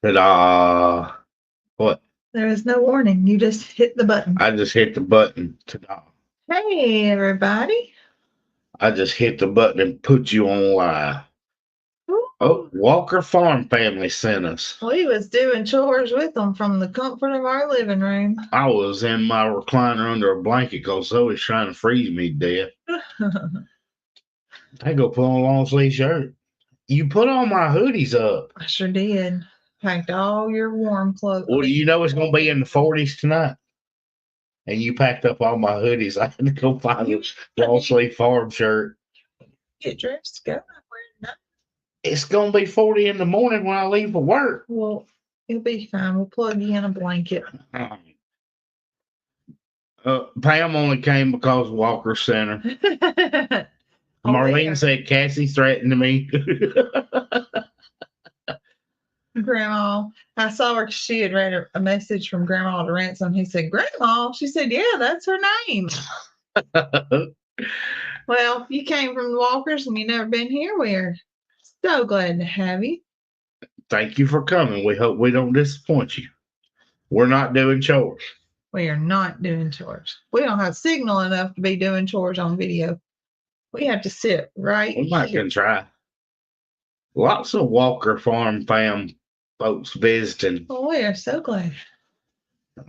Ta-da! What? There is no warning. You just hit the button. I just hit the button. Ta-da! Hey, everybody. I just hit the button and put you on live. Oh, Ooh. Walker Farm family sent us. We was doing chores with them from the comfort of our living room. I was in my recliner under a blanket because Zoe's trying to freeze me to death. I go put on a long sleeve shirt. You put all my hoodies up. I sure did. Packed all your warm clothes. Well, you know it's going to be in the 40s tonight. And you packed up all my hoodies. I had to go find a long sleeve farm shirt. Get dressed, go. It's going to be 40 in the morning when I leave for work. Well, it'll be fine. We'll plug you in a blanket. Pam only came because Walker sent her. Marlene said Cassie threatened me. Grandma, I saw her. She had read a message from Grandma to Ransom. He said, Grandma. She said, yeah, that's her name. Well, you came from the Walkers and you've never been here. We're so glad to have you. Thank you for coming. We hope we don't disappoint you. We're not doing chores. We are not doing chores. We don't have signal enough to be doing chores on video. We have to sit right We might can try. Lots of Walker Farm fam folks visiting. Oh, we are so glad.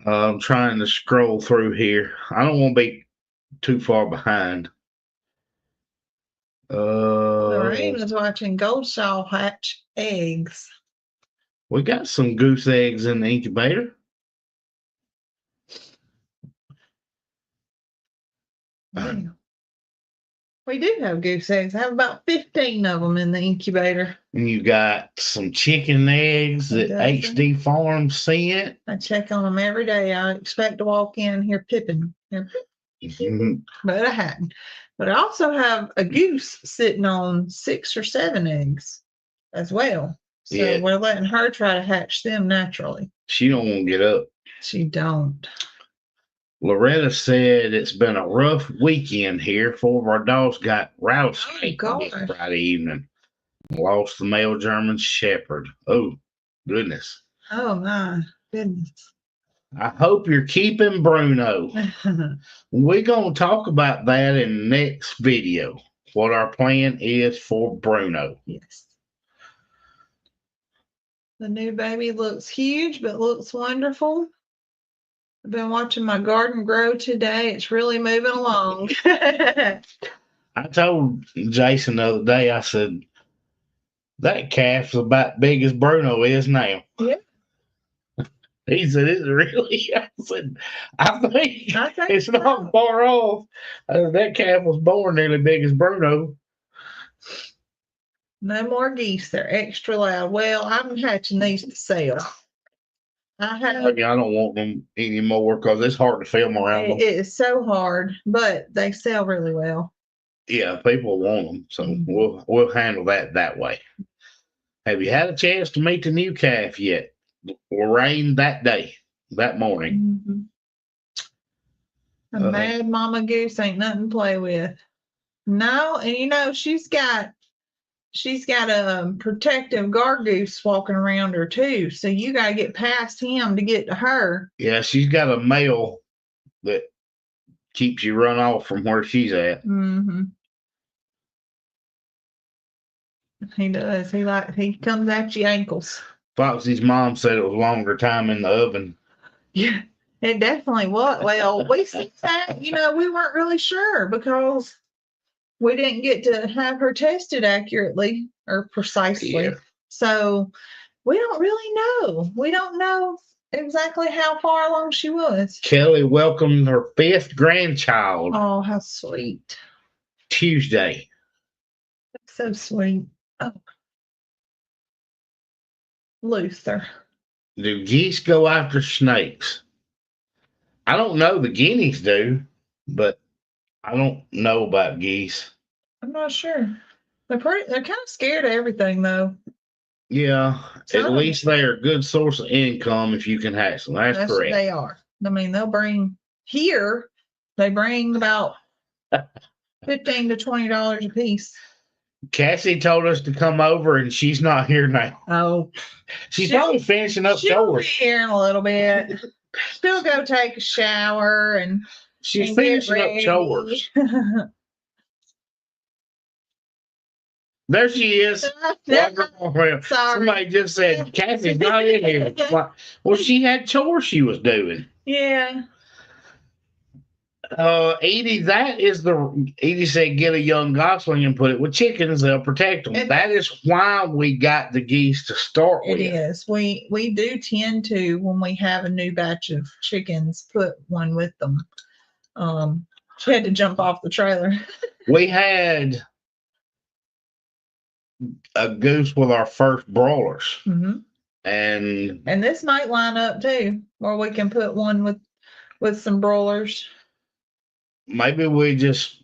I'm trying to scroll through here. I don't want to be too far behind. Lorraine was watching Goldshell hatch eggs. We got some goose eggs in the incubator. Yeah. We do have goose eggs. I have about 15 of them in the incubator. And you got some chicken eggs that HD Farms sent. I check on them every day. I expect to walk in here pipping. But I hadn't. But I also have a goose sitting on 6 or 7 eggs as well. So we're letting her try to hatch them naturally. She don't want to get up. She don't. Loretta said it's been a rough weekend here. 4 of our dogs got rattlesnake Friday evening. Lost the male German Shepherd. Oh, goodness. Oh, my goodness. I hope you're keeping Bruno. We're going to talk about that in the next video, what our plan is for Bruno. Yes. The new baby looks huge, but looks wonderful. I've been watching my garden grow today. It's really moving along. I told Jason the other day, I said, that calf's about big as Bruno is now. Yeah. He said, "Is it really?" I said, I think it's not far off. That calf was born nearly big as Bruno. No more geese. They're extra loud. Well, I'm hatching these to sell. I don't want them anymore because it's hard to film around them. It is so hard, but they sell really well. Yeah, people want them, so we'll handle that way. Have you had a chance to meet the new calf yet? Rain that day, that morning. A mad mama goose ain't nothing to play with. No, and she's got a protective guard goose walking around her too. So you got to get past him to get to her. Yeah, she's got a male that keeps you run off from where she's at. Mm-hmm. He does. He comes at your ankles. Foxy's mom said it was longer time in the oven. Yeah, it definitely was. Well, we see that, we weren't really sure because we didn't get to have her tested accurately or precisely. Yeah. So we don't really know. We don't know exactly how far along she was. Kelly welcomed her 5th grandchild. Oh, how sweet. Tuesday. That's so sweet. Oh. Luther. Do geese go after snakes? I don't know. The guineas do, but I don't know about geese. I'm not sure. They're kind of scared of everything, though. Yeah, at least they're a good source of income if you can hatch them. That's correct. They are. I mean, they bring about $15 to $20 a piece. Cassie told us to come over, and she's not here now. Oh, she's probably finishing up chores. She'll be here in a little bit. She'll go take a shower and she's finishing up chores. There she is. Somebody just said Cassie's not in here. Well, she had chores she was doing. Yeah. Edie, Edie said get a young gosling and put it with chickens. They'll protect them. That is why we got the geese to start with. It is. We do tend to, when we have a new batch of chickens, put one with them. She had to jump off the trailer. We had a goose with our first broilers. Mm-hmm. And this might line up too, or we can put one with some broilers. Maybe we just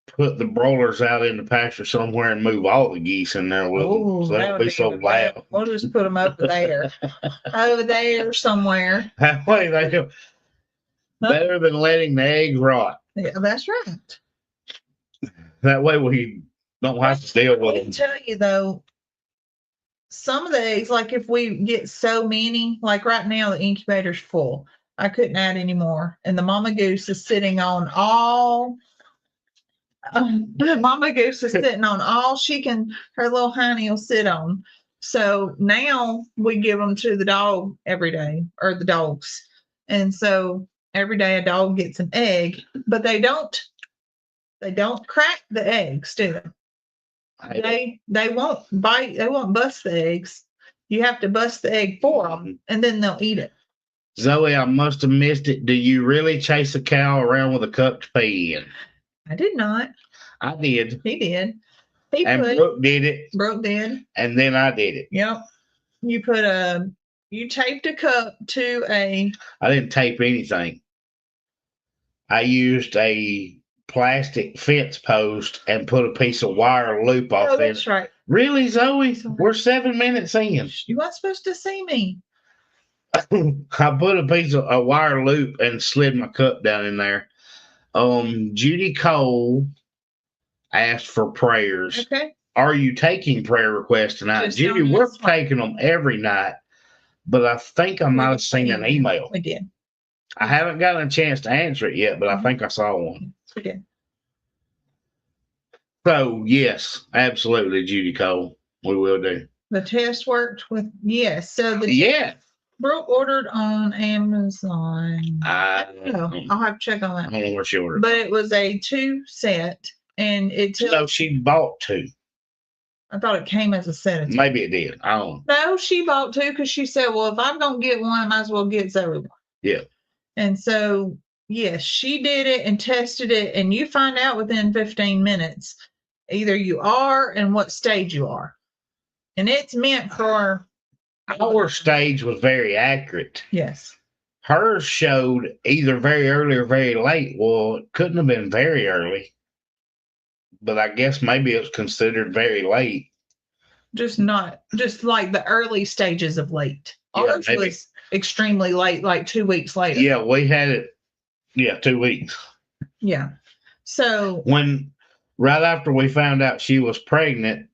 put the broilers out in the pasture somewhere and move all the geese in there with them. So they won't be so loud. We'll just put them over there. Over there somewhere. That way they'll better than letting the eggs rot. Yeah, that's right. That way we don't have to deal with them. I tell you though, some of the eggs, like if we get so many, like right now the incubator's full. I couldn't add any more. And the mama goose is sitting on all the mama goose is sitting on all her little honey will sit on. So now we give them to the dog every day, or the dogs. And so every day a dog gets an egg, but they don't crack the eggs, do they? They won't bite, they won't bust the eggs. You have to bust the egg for them, and then they'll eat it. Zoe, I must have missed it. Do you really chase a cow around with a cup to pee in? I did not. I did. He did. Brooke did it. Brooke did. And then I did it. Yep. You taped a cup to I didn't tape anything. I used a plastic fence post and put a piece of wire loop off there. That's right. Really, Zoe? We're 7 minutes in. You weren't supposed to see me. I put a piece of a wire loop and slid my cup down in there. Judy Cole asked for prayers. Okay. Are you taking prayer requests tonight? Judy, we're taking them every night, but I think I might have seen an email. We did. I haven't gotten a chance to answer it yet, but I think I saw one. We did. So, yes, absolutely, Judy Cole. We will do. The test worked with, yes. So Brooke ordered on Amazon. I don't know. I'll have to check on that. I don't know where she ordered. But it was a 2 set, and so she bought 2. I thought it came as a set of 2. Maybe it did. I don't know. No, she bought 2 because she said, well, if I'm going to get one, I might as well get Zoe one. Yeah. And so, yes, she did it and tested it, and you find out within 15 minutes either you are and what stage you are. And it's meant for... Our stage was very accurate. Yes. Hers showed either very early or very late. Well, it couldn't have been very early. But I guess maybe it was considered very late. Just like the early stages of late. Ours was extremely late, like 2 weeks later. Yeah, we had it, 2 weeks. Yeah. So right after we found out she was pregnant,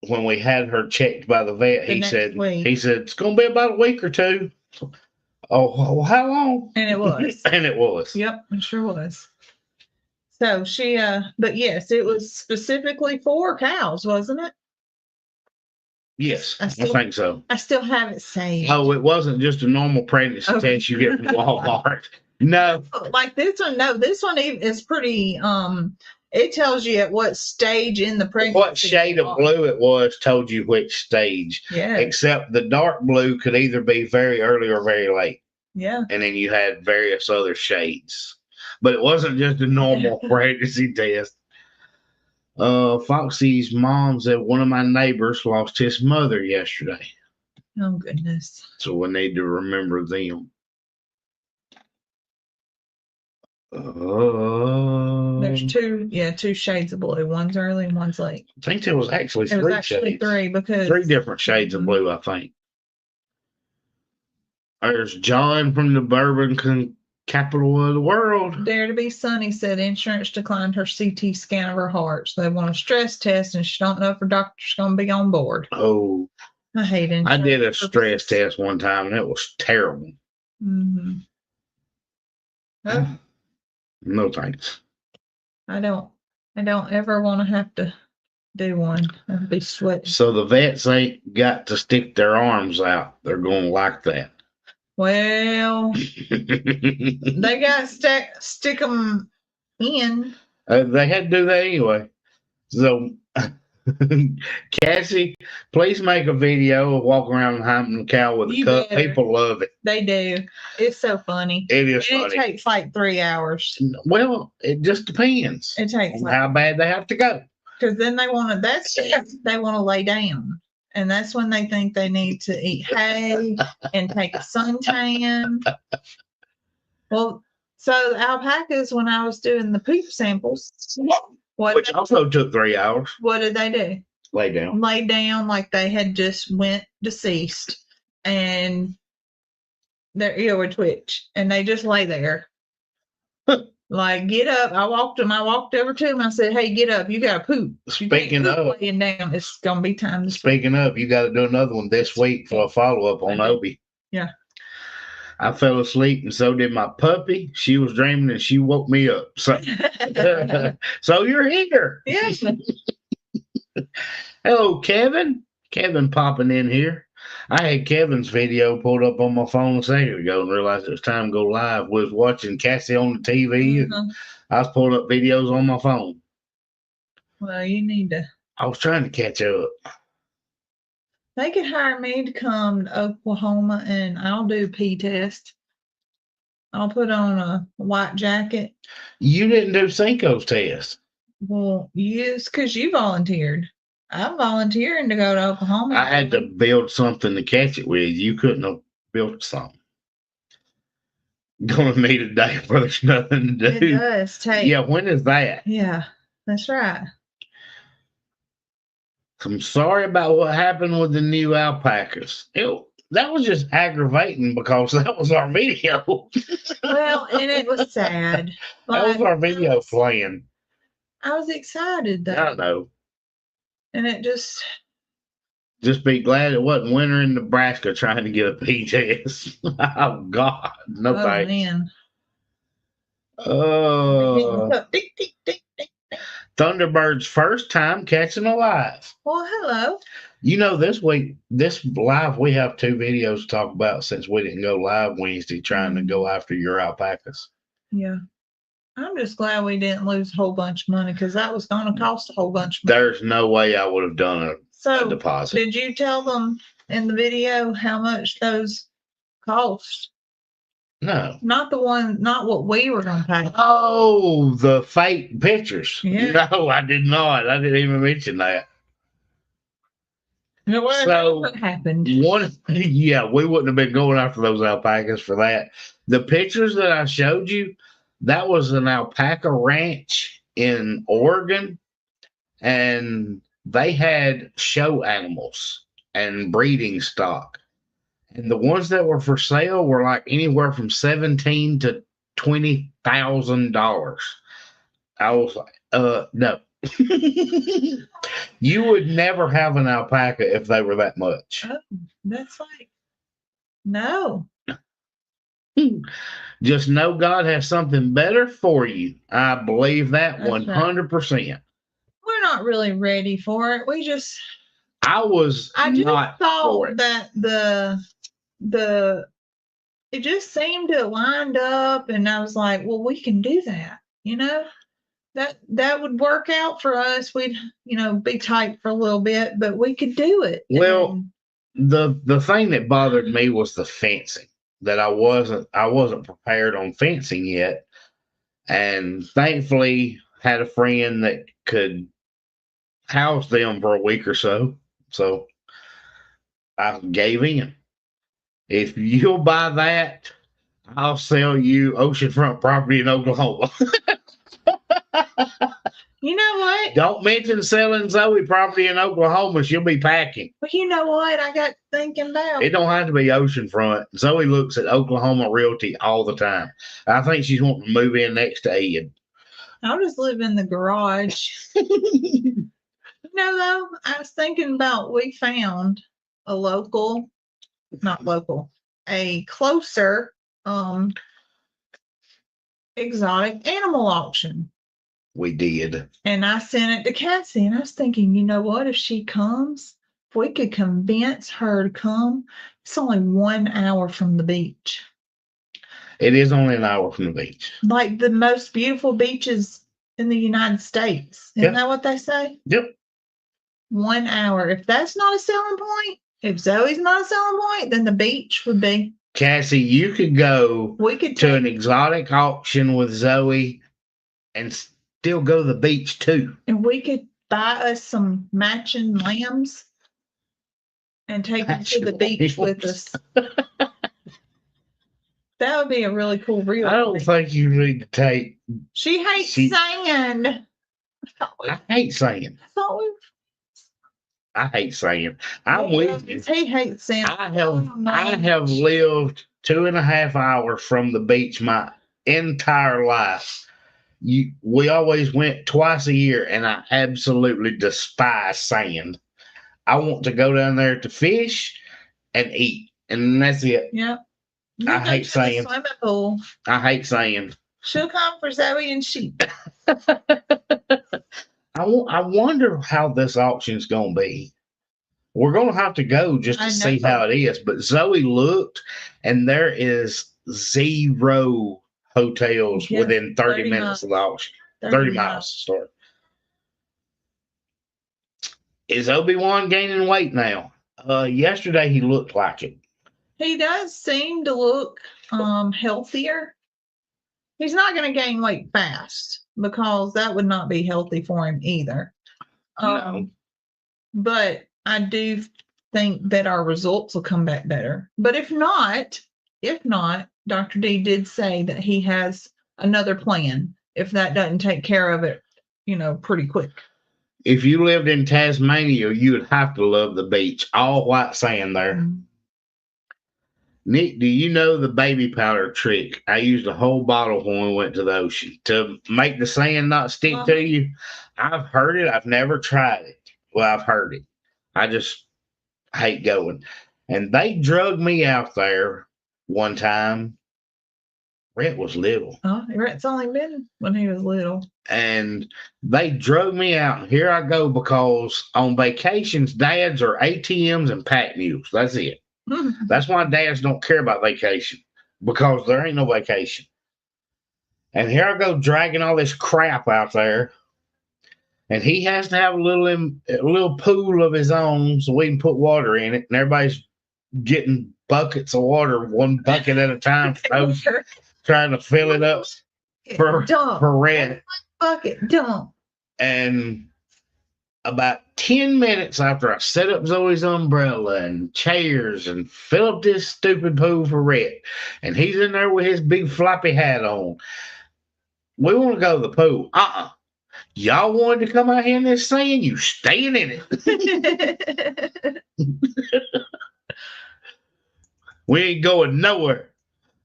when we had her checked by the vet, he said it's going to be about a week or 2. Oh, well, how long? And it was. And it was. Yep, it sure was. So she, but yes, it was specifically for cows, wasn't it? Yes, I think so. I still have it saved. Oh, it wasn't just a normal pregnancy test you get from Walmart. No. Like this one, this one is pretty, it tells you at what stage in the pregnancy. What shade of blue it was told you which stage. Yeah. Except the dark blue could either be very early or very late. Yeah. And then you had various other shades. But it wasn't just a normal pregnancy test. Foxy's mom said one of my neighbors lost his mother yesterday. Oh, goodness. So we need to remember them. There's 2 shades of blue. One's early and one's late. I think there was actually 3 shades. 3 because 3 different shades of blue, I think. There's John from the Bourbon capital of the world. Dare to be Sunny said insurance declined her CT scan of her heart. So they want a stress test, and she don't know if her doctor's going to be on board. Oh, I hate insurance. I did a stress test one time, and it was terrible. Mm-hmm. Oh. No thanks. I don't ever want to have to do one. I'd be sweating. So the vets ain't got to stick their arms out. They're going like that. Well, they got to stick them in. They had to do that anyway. So, Cassie, please make a video of walking around the humping cow with a cup. Better. People love it. They do. It's so funny. It is funny. It takes like 3 hours. Well, it just depends. It takes on how bad they have to go. Because then they want to lay down. And that's when they think they need to eat hay and take a suntan. Well, so the alpacas, when I was doing the poop samples, which also took 3 hours. What did they do? Lay down. Lay down like they had just went deceased, and their ear would twitch, and they just lay there. Like, get up. I walked over to him. I said, hey, get up. You got to poop. Speaking of, laying down, it's going to be time to Speaking of, you got to do another one this week for a follow-up on Obi. Yeah. I fell asleep, and so did my puppy. She was dreaming, and she woke me up. So, so you're here. Yes. Hello, Kevin. Kevin popping in here. I had Kevin's video pulled up on my phone a second ago and realized it was time to go live. We was watching Cassie on the TV, and I was pulling up videos on my phone. Well, you need to. I was trying to catch up. They could hire me to come to Oklahoma, and I'll do pee test. I'll put on a white jacket. You didn't do Cinco's test. Well, yes, because you volunteered. I'm volunteering to go to Oklahoma. I had to build something to catch it with. You couldn't have built something. Gonna need a day where there's nothing to do. It does take. Yeah, when is that? Yeah, that's right. I'm sorry about what happened with the new alpacas. That was just aggravating because that was our video. Well, and it was sad. That was our video playing. I was excited though. I know. And it just be glad it wasn't winter in Nebraska trying to get a pee test. Oh God, no thanks. Man. Thunderbird's first time catching a live. Well, hello. You know, this week, this live, we have 2 videos to talk about since we didn't go live Wednesday trying to go after your alpacas. Yeah. I'm just glad we didn't lose a whole bunch of money because that was going to cost a whole bunch of money. There's no way I would have done a deposit. Did you tell them in the video how much those cost? No. Not what we were going to pay. Oh, the fake pictures. Yeah. No, I did not. I didn't even mention that. So what happened? Yeah, we wouldn't have been going after those alpacas for that. The pictures that I showed you, that was an alpaca ranch in Oregon, and they had show animals and breeding stock. And the ones that were for sale were like anywhere from $17,000 to $20,000. I was like, no. You would never have an alpaca if they were that much. Oh, that's like, no. Just know God has something better for you. I believe that 100%. Right. We're not really ready for it. I just thought that it just seemed to lined up, and I was like, well, we can do that, that would work out for us. We'd, be tight for a little bit, but we could do it. Well, the thing that bothered me was the fencing. That I wasn't prepared on fencing yet, and thankfully had a friend that could house them for a week or so. So I gave in. If you'll buy that, I'll sell you oceanfront property in Oklahoma. You know what? Don't mention selling Zoe property in Oklahoma. She'll be packing. But you know what? I got thinking about. It don't have to be oceanfront. Zoe looks at Oklahoma Realty all the time. I think she's wanting to move in next to Ed. I'll just live in the garage. Though, I was thinking about we found a closer exotic animal auction. We did. And I sent it to Cassie, and I was thinking, you know what? If she comes, if we could convince her to come, it's only 1 hour from the beach. It is only an hour from the beach. Like the most beautiful beaches in the United States. Isn't that what they say? Yep. 1 hour. If that's not a selling point, if Zoe's not a selling point, then the beach would be. Cassie, you could go to an exotic auction with Zoe and still go to the beach too. And we could buy us some matching lambs and take them to the beach with us. That would be a really cool reel. I don't think you need to take. She hates sand. I hate sand. I hate sand. I'm with you. He hates sand. I have lived 2.5 hours from the beach my entire life. We always went twice a year, and I absolutely despise sand. I want to go down there to fish and eat, and that's it. Yep. I hate sand. Swimming pool. I hate sand. She'll come for Zoe and she. I wonder how this auction's going to be. We're going to have to go just to see how it is. But Zoe looked, and there is 0 hotels within 30 minutes of the auction. 30 miles to start. Is Obi-Wan gaining weight now? Yesterday he looked like it. He does seem to look healthier. He's not going to gain weight fast because that would not be healthy for him either. No. But I do think that our results will come back better. But if not, Dr. D did say that he has another plan if that doesn't take care of it, pretty quick. If you lived in Tasmania, you would have to love the beach. All white sand there. Mm-hmm. Nick, do you know the baby powder trick? I used a whole bottle when we went to the ocean to make the sand not stick to you. I've heard it. I've never tried it. Well, I've heard it. I just hate going. And they drugged me out there one time. Rhett was little. Oh, Rhett's only been when he was little. And they drugged me out. Here I go, because on vacations, dads are ATMs and pack mules. That's it. That's why dads don't care about vacation, because there ain't no vacation. And here I go dragging all this crap out there. And he has to have a little pool of his own so we can put water in it. And everybody's getting buckets of water, 1 bucket at a time, trying to fill it up for Rhett. Bucket dump. And about 10 minutes after I set up Zoe's umbrella and chairs and fill up this stupid pool for Rhett, and he's in there with his big floppy hat on, we want to go to the pool. Y'all wanted to come out here in this sand, you staying in it. We ain't going nowhere.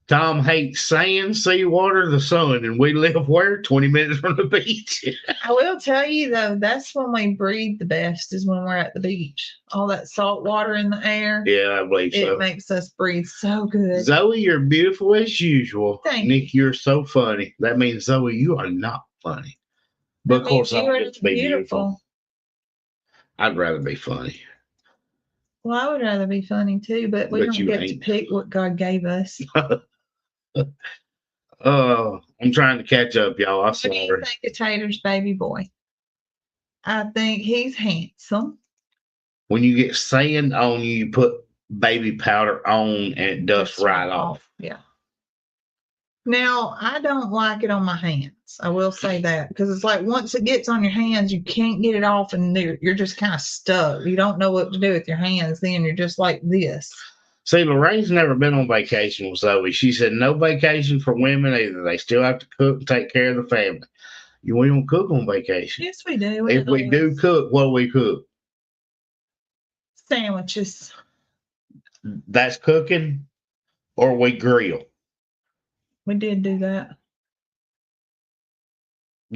Tom hates sand, seawater, the sun, and we live where? 20 minutes from the beach. I will tell you, though, that's when we breathe the best, is when we're at the beach. All that salt water in the air. Yeah, I believe so. It makes us breathe so good. Zoe, you're beautiful as usual. Thank Nick, you're so funny. That means, Zoe, you are not funny. But of course, I'm going to be beautiful. I'd rather be funny. Well, I would rather be funny too, but we don't get to pick what God gave us. I'm trying to catch up, y'all. I'm sorry. What do you think of Tater's baby boy? I think he's handsome. When you get sand on you, you put baby powder on and it dusts right off. Yeah. Now, I don't like it on my hands. I will say that, because it's like once it gets on your hands, you can't get it off, and you're just kind of stuck. You don't know what to do with your hands. Then you're just like this. See, Lorraine's never been on vacation with Zoe. She said no vacation for women either. They still have to cook and take care of the family. We don't cook on vacation. Yes, we do. If we do cook, what do we cook? Sandwiches. That's cooking, or we grill. We did do that.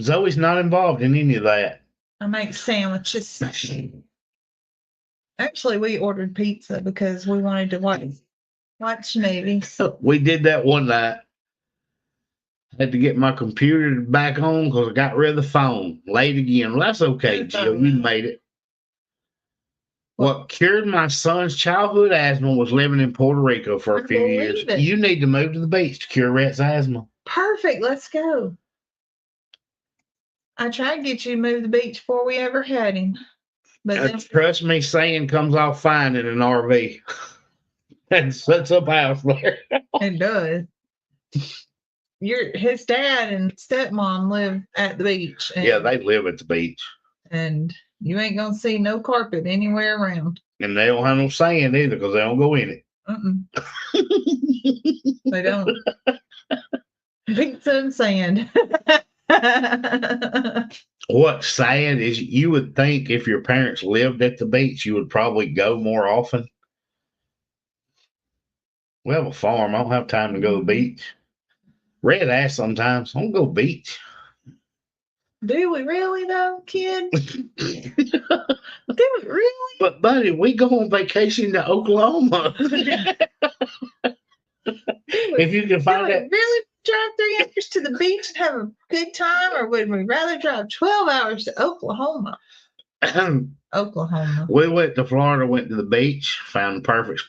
Zoe's not involved in any of that. I make sandwiches. Actually, we ordered pizza because we wanted to watch movies. We did that one night. Had to get my computer back on because I got rid of the phone. Late again. Well, that's okay, Jill. You made it. What cured my son's childhood asthma was living in Puerto Rico for a few years. You need to move to the beach to cure Rhett's asthma. Perfect. Let's go. I tried to get you to move to the beach before we ever had him. But trust me, sand comes off fine in an RV. And sets up house there. It does. His dad and stepmom live at the beach. Yeah, they live at the beach. And you ain't gonna see no carpet anywhere around. And they don't have no sand either because they don't go in it. They don't. Pizza and sand. What's sad is you would think if your parents lived at the beach, you would probably go more often. We have a farm. I don't have time to go to the beach. Rhett asks sometimes, I don't go beach. Do we really though, kid? Do we really? But buddy, we go on vacation to Oklahoma. If you can find that. Really drive 3 hours to the beach and have a good time, or would we rather drive 12 hours to Oklahoma? Oklahoma. We went to Florida, went to the beach, found the perfect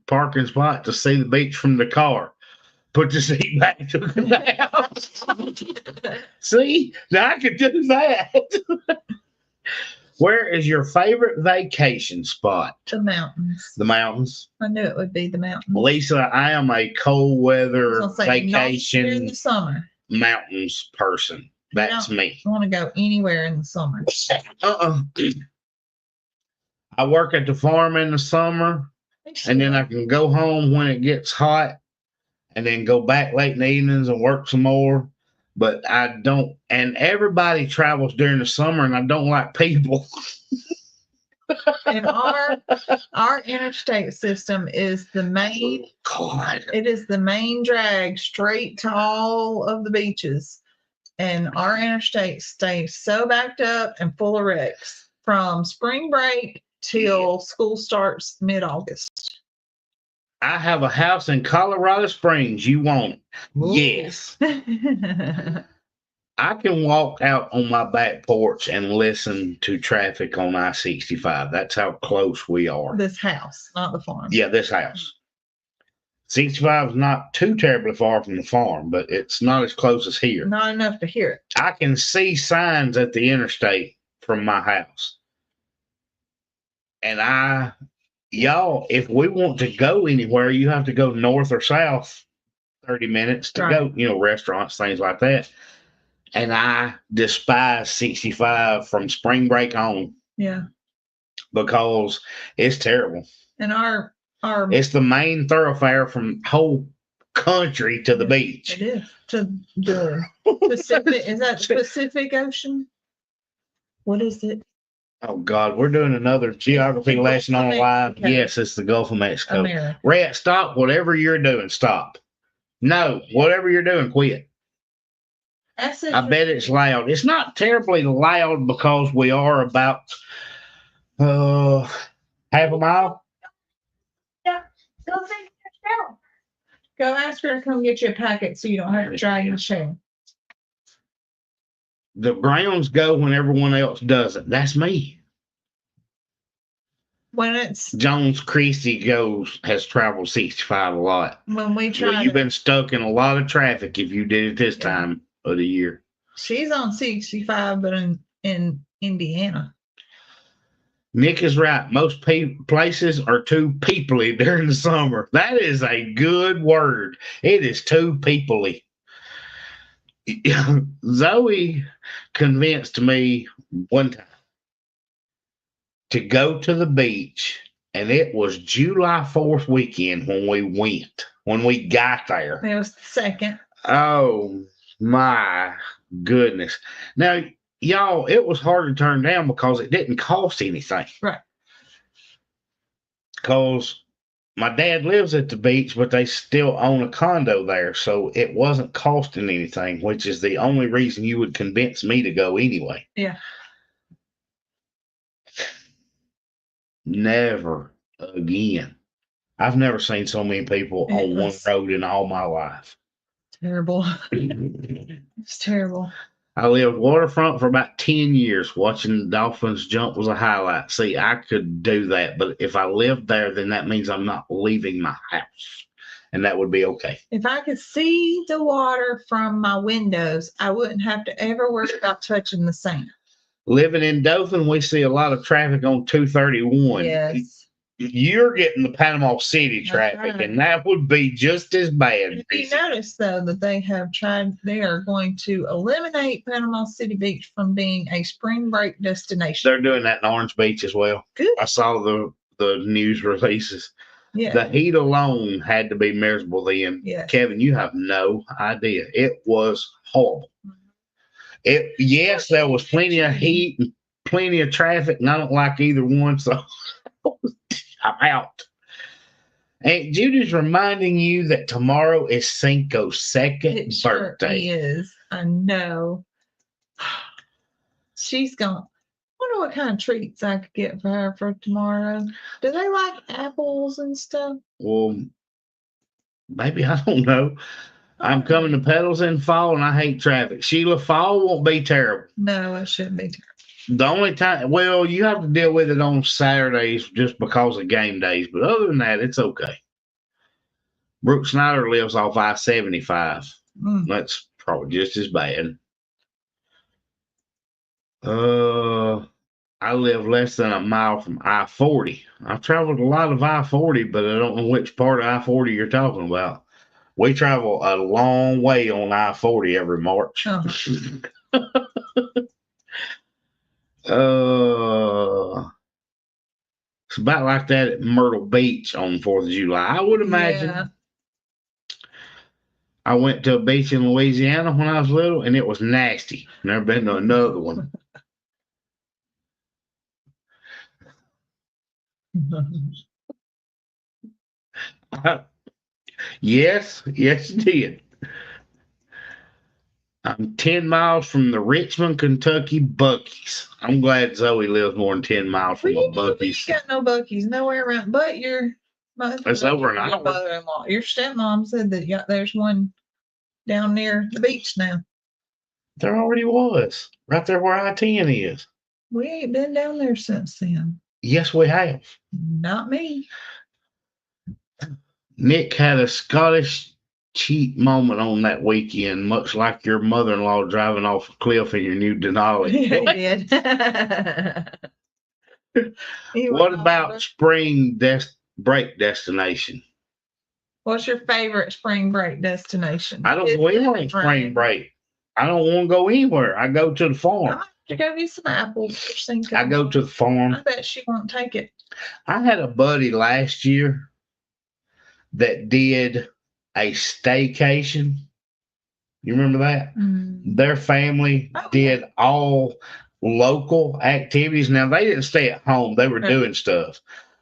parking spot to see the beach from the car. Put the seat back to the house. See, now I could do that. Where is your favorite vacation spot? The mountains. The mountains? I knew it would be the mountains. Lisa, I am a cold weather vacation in the summer. Mountains person. That's me. I want to go anywhere in the summer. I work at the farm in the summer, and then I can go home when it gets hot, and then go back late in the evenings and work some more. But I don't, and everybody travels during the summer, and I don't like people. And our interstate system is the main. God. It is the main drag straight to all of the beaches, and our interstate stays so backed up and full of wrecks from spring break till school starts mid-August. I have a house in Colorado Springs. You want it? Ooh. Yes. I can walk out on my back porch and listen to traffic on I-65. That's how close we are. This house, not the farm. Yeah, this house. 65 is not too terribly far from the farm, but it's not as close as here. Not enough to hear it. I can see signs at the interstate from my house. And y'all, if we want to go anywhere, you have to go north or south 30 minutes to go, restaurants, things like that. And I despise 65 from spring break on. Yeah. Because it's terrible. And our it's the main thoroughfare from whole country to the beach. It is. To the Pacific. Is that Pacific Ocean? What is it? Oh God, we're doing another geography lesson on live. Yes, it's the Gulf of Mexico. Rhett, stop whatever you're doing. Stop. No, whatever you're doing, quit. I bet it's loud. It's not terribly loud because we are about half a mile. Yeah, go take your shower. Go ask her to come get you a packet so you don't have to drag your shower. The grounds go when everyone else doesn't. That's me. When it's Jones Christie has traveled 65 a lot. When we try, you've been stuck in a lot of traffic if you did it this time of the year. She's on 65, but in Indiana. Nick is right. Most places are too peoply during the summer. That is a good word. It is too peoply. Zoe convinced me one time to go to the beach, and it was July 4th weekend when we got there. It was the second. Oh my goodness. Now, y'all, it was hard to turn down because it didn't cost anything. Right. Because my dad lives at the beach, but they still own a condo there. So it wasn't costing anything, which is the only reason you would convince me to go anyway. Yeah. Never again. I've never seen so many people on one road in all my life. Terrible. It's terrible. I lived waterfront for about 10 years. Watching the dolphins jump was a highlight. See, I could do that, but if I lived there, then that means I'm not leaving my house, and that would be okay. If I could see the water from my windows, I wouldn't have to ever worry about touching the sand. Living in Dothan, we see a lot of traffic on 231. Yes. You're getting the Panama City traffic, right. And that would be just as bad. You notice, though, that they are going to eliminate Panama City Beach from being a spring break destination. They're doing that in Orange Beach as well. Good. I saw the news releases. Yeah. The heat alone had to be miserable then. Yes. Kevin, you have no idea. It was horrible. Yes, there was plenty of heat and plenty of traffic, and I don't like either one, so I'm out. Aunt Judy's reminding you that tomorrow is Cinco's second birthday. Sure is. I know. She's gone. I wonder what kind of treats I could get for her for tomorrow. Do they like apples and stuff? Well, maybe, I don't know. I'm coming to Pedals in fall, and I hate traffic. Sheila, fall won't be terrible. No, it shouldn't be terrible. The only time, well, you have to deal with it on Saturdays just because of game days. But other than that, it's okay. Brooke Snyder lives off I-75. That's probably just as bad. I live less than a mile from I-40. I've traveled a lot of I-40, but I don't know which part of I-40 you're talking about. We travel a long way on I-40 every March. It's about like that at Myrtle Beach on the 4th of July, I would imagine. Yeah. I went to a beach in Louisiana when I was little, and it was nasty. Never been to another one. Yes, you did. I'm 10 miles from the Richmond, Kentucky Buc-ee's. I'm glad Zoe lives more than 10 miles from a Buc-ee's. You got no Buc-ee's nowhere around, but your mother. It's over an hour. Your mother-in-law, your stepmom said that there's one down near the beach now. There already was, right there where I-10 is. We ain't been down there since then. Yes, we have. Not me. Nick had a Scottish cheat moment on that weekend, much like your mother-in-law driving off a cliff in your new Denali. He did. What about spring break destination? What's your favorite spring break destination? I don't go anywhere on spring break. I don't want to go anywhere. I go to the farm. I to go get some apples. I go to the farm. I bet she won't take it. I had a buddy last year that did a staycation. You remember that? Their family did all local activities. Now, they didn't stay at home. They were doing stuff.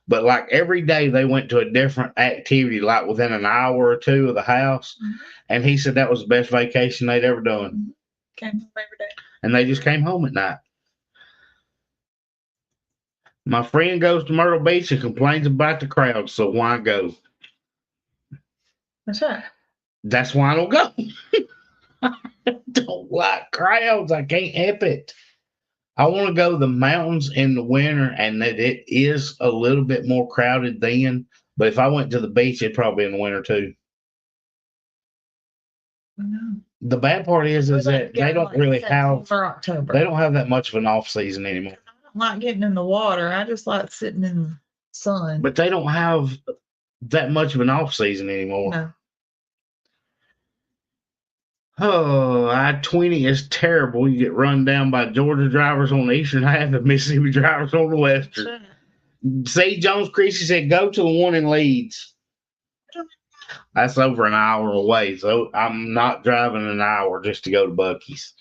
But like every day they went to a different activity, like within an hour or two of the house. And he said that was the best vacation they'd ever done. Came home every day. And they just came home at night. My friend goes to Myrtle Beach and complains about the crowd, so why go? That's right. That's why I don't go. I don't like crowds. I can't help it. I want to go to the mountains in the winter, and that it is a little bit more crowded then. But if I went to the beach, it'd probably be in the winter too. The bad part is that they don't really have for October. They don't have that much of an off season anymore. I don't like getting in the water. I just like sitting in the sun. But they don't have that much of an off season anymore. No. Oh, I-20 is terrible. You get run down by Georgia drivers on the eastern half and Mississippi drivers on the western. Sure. See, Jones Creasy said, go to the one in Leeds. That's over an hour away, so I'm not driving an hour just to go to Buc-ee's.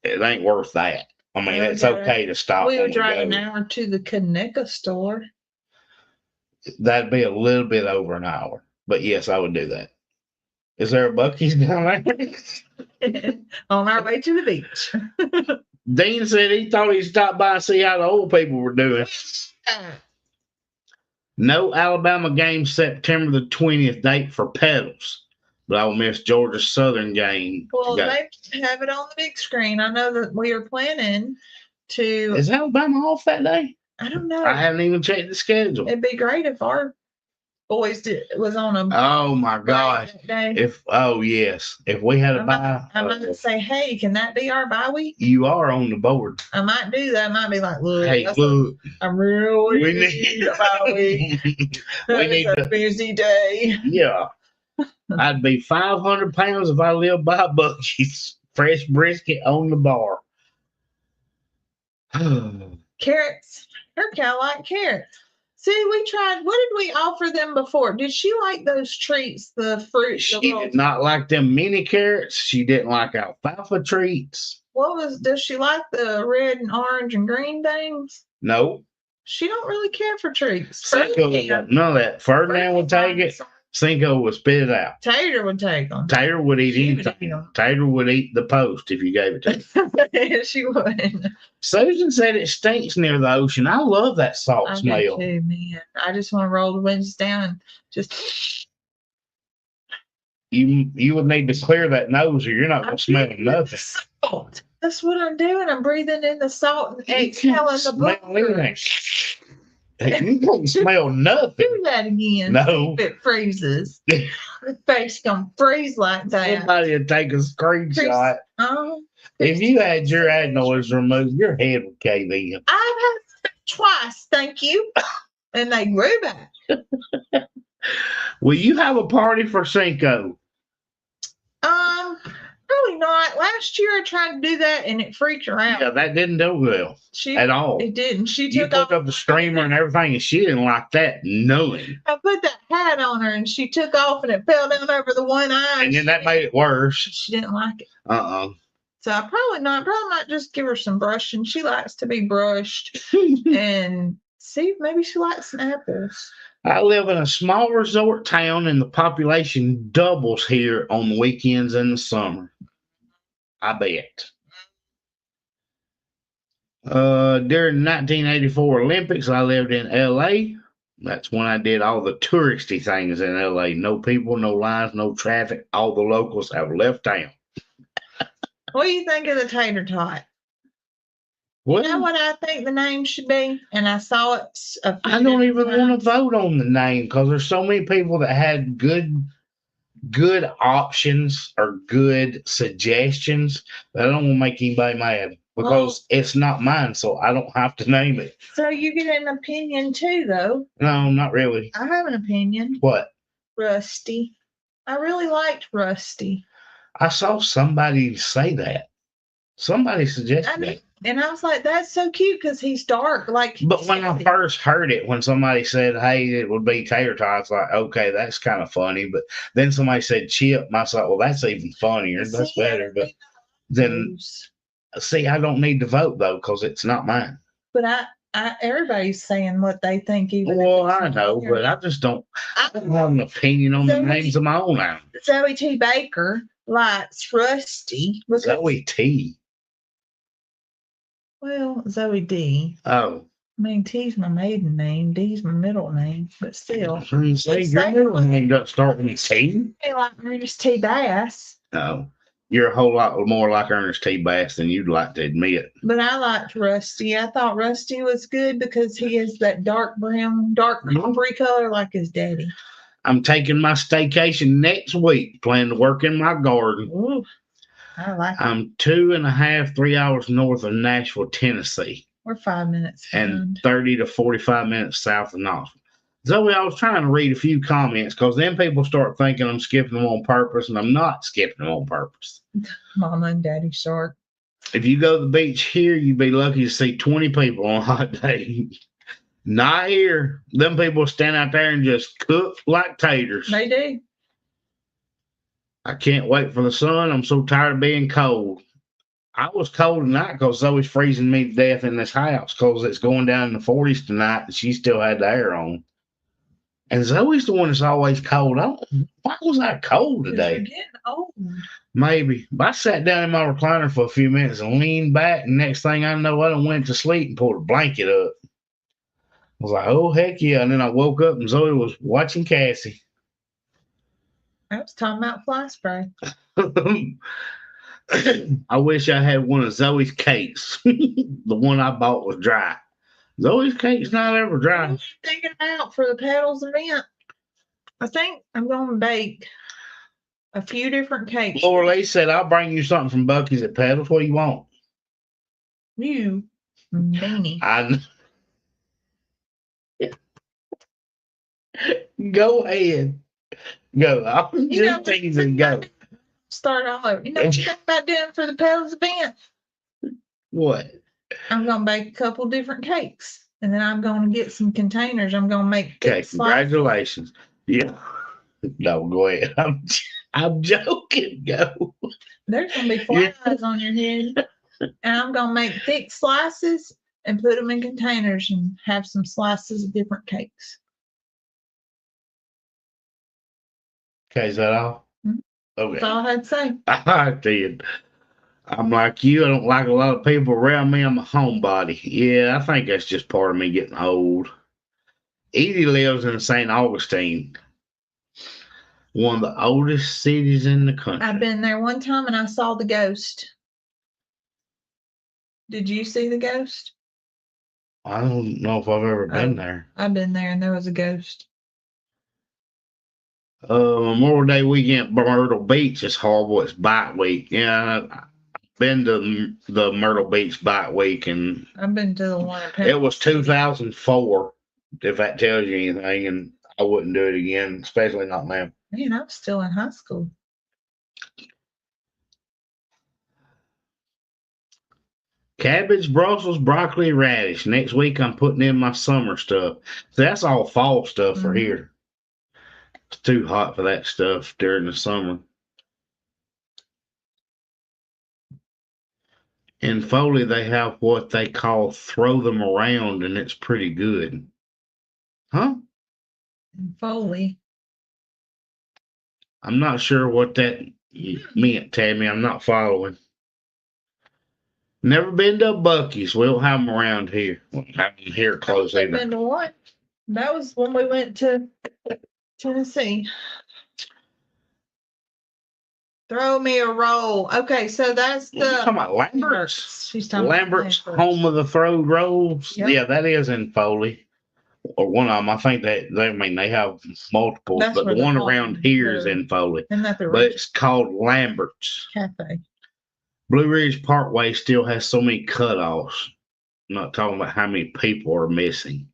It ain't worth that. I mean, it's okay to stop. We would drive an hour to the Kaneka store. That'd be a little bit over an hour. But yes, I would do that. Is there a Buc-ee's down there? On our way to the beach. Dean said he thought he'd stop by and see how the old people were doing. No Alabama game September the 20th date for pedals. But I will miss Georgia Southern game. Well, they have it on the big screen. I know that we are planning to. Is Alabama off that day? I don't know. I haven't even checked the schedule. It'd be great if our boys was on a. Oh my gosh! Yes, if we had a bye, I might say, hey, can that be our bye week? You are on the board. I might do that. I might be like, look, hey, look, I'm really. We need a bye week. We need a busy day. Yeah. I'd be 500 pounds if I lived by Buc-ee's. Fresh brisket on the bar. Carrots. Her cow liked carrots. See, we tried. What did we offer them before? Did she like those treats, the fruit? She did not like them mini carrots. She didn't like alfalfa treats. Does she like the red and orange and green things? No. She don't really care for treats. Cinco, none of that. Ferdinand would take it. Cinco would spit it out. Tater would take them. Tater would eat anything. Tater would eat the post if you gave it to her. She would. Susan said it stinks near the ocean. I love that salt smell. Too, man. I just want to roll the windows down and just. You would need to clear that nose or you're not going to smell nothing. Salt. That's what I'm doing. I'm breathing in the salt and exhaling the blood. You can't smell nothing. Do that again. No. If it freezes. The face gonna freeze like that. Somebody would take a screenshot. If you had your adenoids removed, your head would cave in. I've had it twice, thank you. And they grew back. Will you have a party for Cinco? Probably not. Last year I tried to do that and it freaked her out. Yeah, that didn't do well at all. It didn't. You took up the streamer and everything, and she didn't like that. None. I put that hat on her and she took off and it fell down over the one eye. And then that made it worse. She didn't like it. So I probably might just give her some brushing. She likes to be brushed. And see, maybe she likes some apples. I live in a small resort town and the population doubles here on the weekends in the summer. I bet. During the 1984 Olympics, I lived in LA. That's when I did all the touristy things in LA. No people, no lines, no traffic. All the locals have left town. What do you think of the tater tot? Well, you know what I think the name should be? And I saw it. I don't even want to vote on the name because there's so many people that had good options or good suggestions that I don't want to make anybody mad because it's not mine, so I don't have to name it. So you get an opinion too, though? No, not really. I have an opinion. What? Rusty. I really liked Rusty. I saw somebody say that. Somebody suggested that. And I was like, that's so cute because he's dark. But when I first heard it, when somebody said, hey, it would be tater tot, I was like, okay, that's kind of funny. But then somebody said chip, and I was like, well, that's even funnier. That's better. But then, see, I don't need to vote, though, because it's not mine. But everybody's saying what they think. Well, I know, but I just don't have an opinion on the names of my own animals. Zoe T. Baker likes Rusty. Zoe T. Well, Zoe D. Oh. I mean, T's my maiden name. D's my middle name. But still. Say your middle name doesn't start with T. I like Ernest T. Bass. No. You're a whole lot more like Ernest T. Bass than you'd like to admit. But I liked Rusty. I thought Rusty was good because he is that dark brown, dark coppery color like his daddy. I'm taking my staycation next week. Plan to work in my garden. Ooh. I like it. I'm 2.5, 3 hours north of Nashville, Tennessee. We're 5 minutes behind. And 30 to 45 minutes south of Knoxville. Zoe, I was trying to read a few comments because then people start thinking I'm skipping them on purpose, and I'm not skipping them on purpose. Mama and Daddy Shark. If you go to the beach here, you'd be lucky to see 20 people on a hot day. Not here. Them people stand out there and just cook like taters. They do. I can't wait for the sun. I'm so tired of being cold. I was cold tonight because Zoe's freezing me to death in this house because it's going down in the 40s tonight and she still had the air on. And Zoe's the one that's always cold. Why was I cold today? You're getting old. Maybe. But I sat down in my recliner for a few minutes and leaned back, and next thing I know, I done went to sleep and pulled a blanket up. I was like, oh, heck yeah. And then I woke up and Zoe was watching Cassie. I was talking about fly spray. I wish I had one of Zoe's cakes. The one I bought was dry. Zoe's cake's not ever dry. I'm thinking out for the Petals event. I think I'm going to bake a few different cakes. Laura Lee said, I'll bring you something from Bucky's at Petals. What do you want? You meanie. Go ahead. Go. I'm just teasing. Go. Start all over. You know what you think about doing for the Petals event? What? I'm going to bake a couple different cakes. And then I'm going to get some containers. I'm going to make. Okay, congratulations. Yeah. No, go ahead. I'm joking. Go. There's going to be flies on your head. And I'm going to make thick slices and put them in containers and have some slices of different cakes. Okay, is that all? Mm-hmm. Okay. That's all I had to say. I did. I'm like you. I don't like a lot of people around me. I'm a homebody. Yeah, I think that's just part of me getting old. Edie lives in St. Augustine, one of the oldest cities in the country. I've been there one time and I saw the ghost. Did you see the ghost? I don't know if I've ever been there. I've been there and there was a ghost. Memorial Day weekend, Myrtle Beach is horrible. It's bike week. Yeah, I've been to the Myrtle Beach bike week, and I've been to the one. It was 2004, if that tells you anything, and I wouldn't do it again, especially not now. Man, I'm still in high school. Cabbage, Brussels, broccoli, radish. Next week, I'm putting in my summer stuff. So that's all fall stuff for here. It's too hot for that stuff during the summer. In Foley, they have what they call throw them around, and it's pretty good. Huh? In Foley. I'm not sure what that meant, Tammy. I'm not following. Never been to Bucky's. We don't have them around here. We don't have them here close either. Been to what? That was when we went to Tennessee. Throw me a roll. Okay, so that's the. Talking about Lambert's. She's talking Lambert's home of the throwed rolls. Yep. Yeah, that is in Foley, or one of them. I think that they have multiple, but the one around here is in Foley. But it's called Lambert's Cafe. Blue Ridge Parkway still has so many cutoffs. I'm not talking about how many people are missing.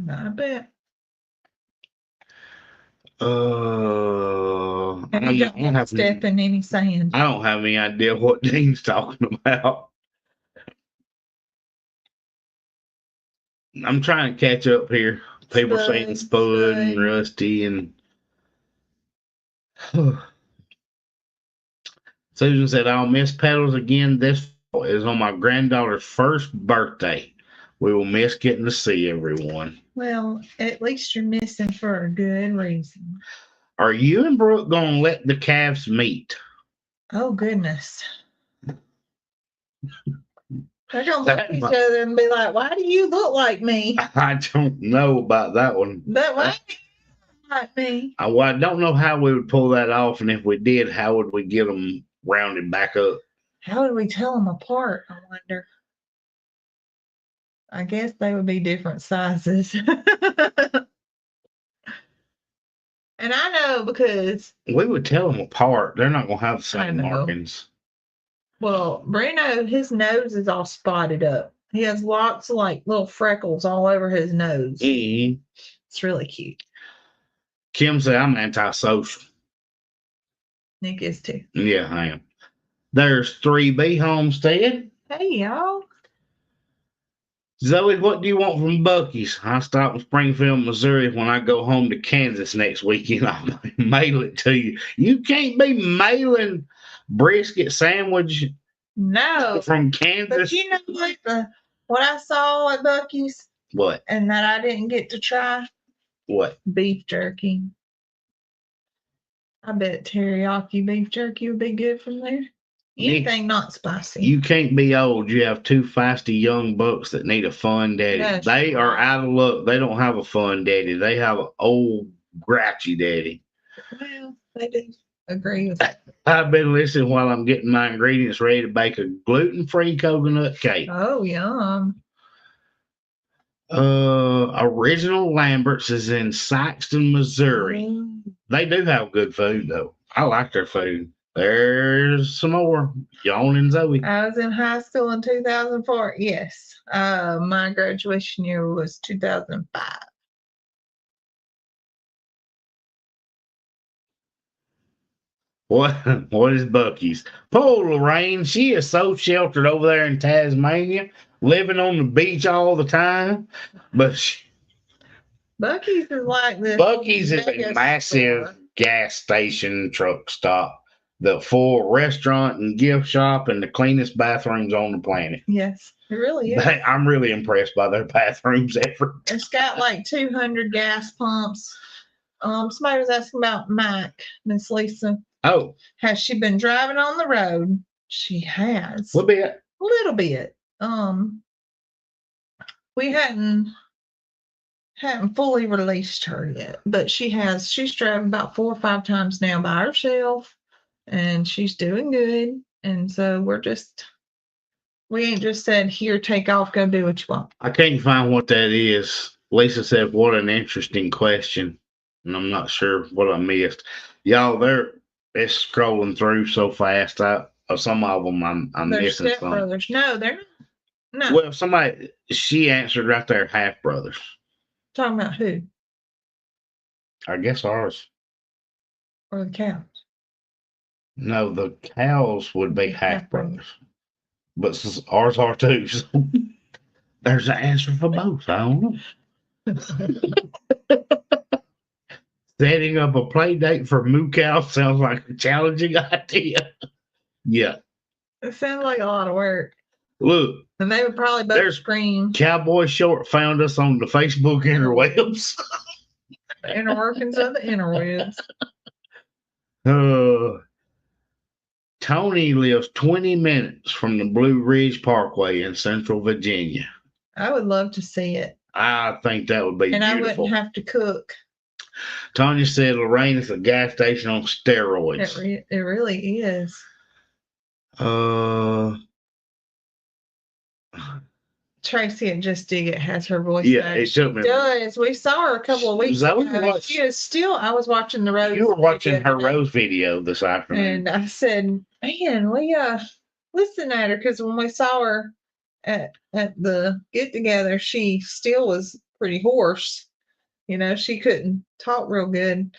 I bet. I don't have step in any sand. I don't have any idea what Dean's talking about. I'm trying to catch up here. People saying Spud and Rusty and Susan said, I'll miss Petals again. This is on my granddaughter's first birthday. We will miss getting to see everyone. Well, at least you're missing for a good reason. Are you and Brooke going to let the calves meet? Oh, goodness. They're going to look at each other and be like, why do you look like me? I don't know about that one. But why do you look like me? Well, I don't know how we would pull that off. And if we did, how would we get them rounded back up? How would we tell them apart, I wonder? I guess they would be different sizes. And I know because we would tell them apart. They're not going to have the same markings. Well, Bruno, his nose is all spotted up. He has lots of like little freckles all over his nose. Mm-hmm. It's really cute. Kim said, I'm antisocial. Nick is too. Yeah, I am. There's 3B Homestead. Hey, y'all. Zoe, what do you want from Bucky's? I stop in Springfield, Missouri when I go home to Kansas next weekend. I'll mail it to you. You can't be mailing brisket sandwich No. from Kansas. But you know what I saw at Buc-ee's? What? And that I didn't get to try? What? Beef jerky. I bet teriyaki beef jerky would be good from there. Anything not spicy. You can't be old. You have two feisty young bucks that need a fun daddy. That's they are right. out of luck. They don't have a fun daddy. They have an old grouchy daddy. Well, they do agree with that. I've been listening while I'm getting my ingredients ready to bake a gluten-free coconut cake. Oh, yum. Original Lambert's is in Saxton, Missouri. They do have good food, though. I like their food. There's some more. Yon and Zoe. I was in high school in 2004. Yes. My graduation year was 2005. What is Buc-ee's? Poor Lorraine, she is so sheltered over there in Tasmania, living on the beach all the time. But Buc-ee's is like this. Buc-ee's is a massive gas station truck stop, the full restaurant and gift shop, and the cleanest bathrooms on the planet. Yes, it really is. I'm really impressed by their bathrooms effort. It's got like 200 gas pumps. Somebody was asking about Mike, Miss Lisa. Oh. Has she been driving on the road? She has. What bit? A little bit. We hadn't fully released her yet, but she's driven about 4 or 5 times now by herself, and she's doing good. And so we ain't just said, here, take off, go do what you want. I can't find what that is. Lisa said, what an interesting question. And I'm not sure what I missed. Y'all, it's scrolling through so fast. Some of them I'm missing Step some. brothers. No, they're not. No. Well, she answered right there, half brothers. Talking about who? I guess ours. Or the cows? No, the cows would be half brothers. But ours are too. So there's an answer for both. I don't know. Setting up a play date for moo cow sounds like a challenging idea. Yeah. It sounds like a lot of work. Look. And they would probably both scream. Cowboy Short found us on the Facebook interwebs. The inner workings of the interwebs. Tony lives 20 minutes from the Blue Ridge Parkway in Central Virginia. I would love to see it. I think that would be beautiful. And I wouldn't have to cook. Tanya said Lorraine is a gas station on steroids. It really is. Tracy at Just Dig It has her voice. Yeah, it took me. Does. We saw her a couple of weeks ago. She is still. I was watching the Rose. You were watching her Rose video this afternoon. And I said, man, we listen at her, because when we saw her at the get together, she still was pretty hoarse. You know, she couldn't talk real good.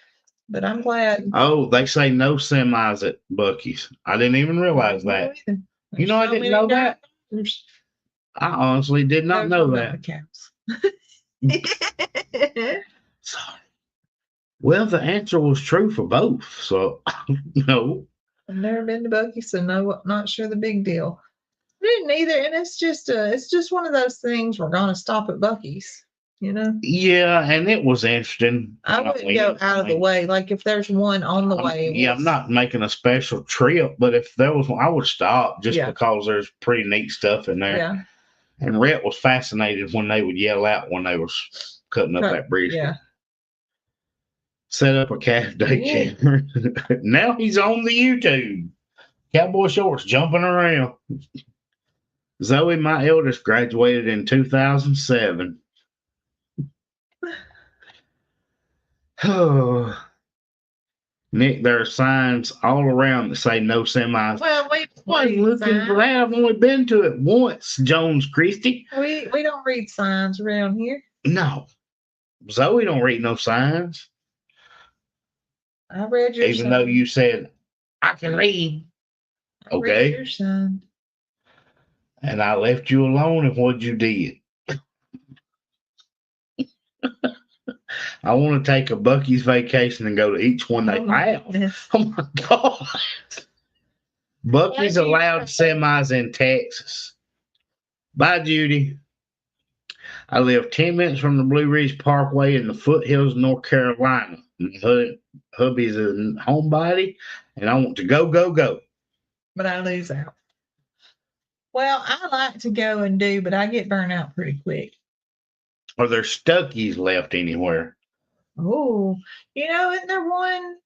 But I'm glad. Oh, they say no semis at Buc-ee's. I didn't even realize that. You know, I didn't know that. I honestly did not know that. Sorry. Well, the answer was true for both. So, no. I've never been to Buc-ee's, so no, not sure the big deal. I didn't either, and it's just one of those things. We're gonna stop at Buc-ee's. You know? Yeah, and it was interesting. I wouldn't go out of the way. Like if there's one on the way. Yeah, I'm not making a special trip, but if there was one, I would stop just because there's pretty neat stuff in there. Yeah. And Rhett was fascinated when they would yell out when they was cutting up that brisket. Yeah. Set up a calf daycare. Yeah. Now he's on the YouTube. Cowboy Shorts jumping around. Zoe, my eldest, graduated in 2007. Oh, Nick, there are signs all around that say no semis. Well, we looking for that. I've only been to it once, Jones Christie. We don't read signs around here. No. Zoe don't read no signs. I read your Even though you said, I can read. Okay. I read your sign. And I left you alone in what you did. I want to take a Buc-ee's vacation and go to each one they have. Goodness. Oh my God. Bucky's allowed semis in Texas. Bye, Judy. I live 10 minutes from the Blue Ridge Parkway in the foothills of North Carolina. Hubby's a homebody, and I want to go, go, go. But I lose out. Well, I like to go and do, but I get burnt out pretty quick. Are there Stuckies left anywhere? Oh, isn't there one?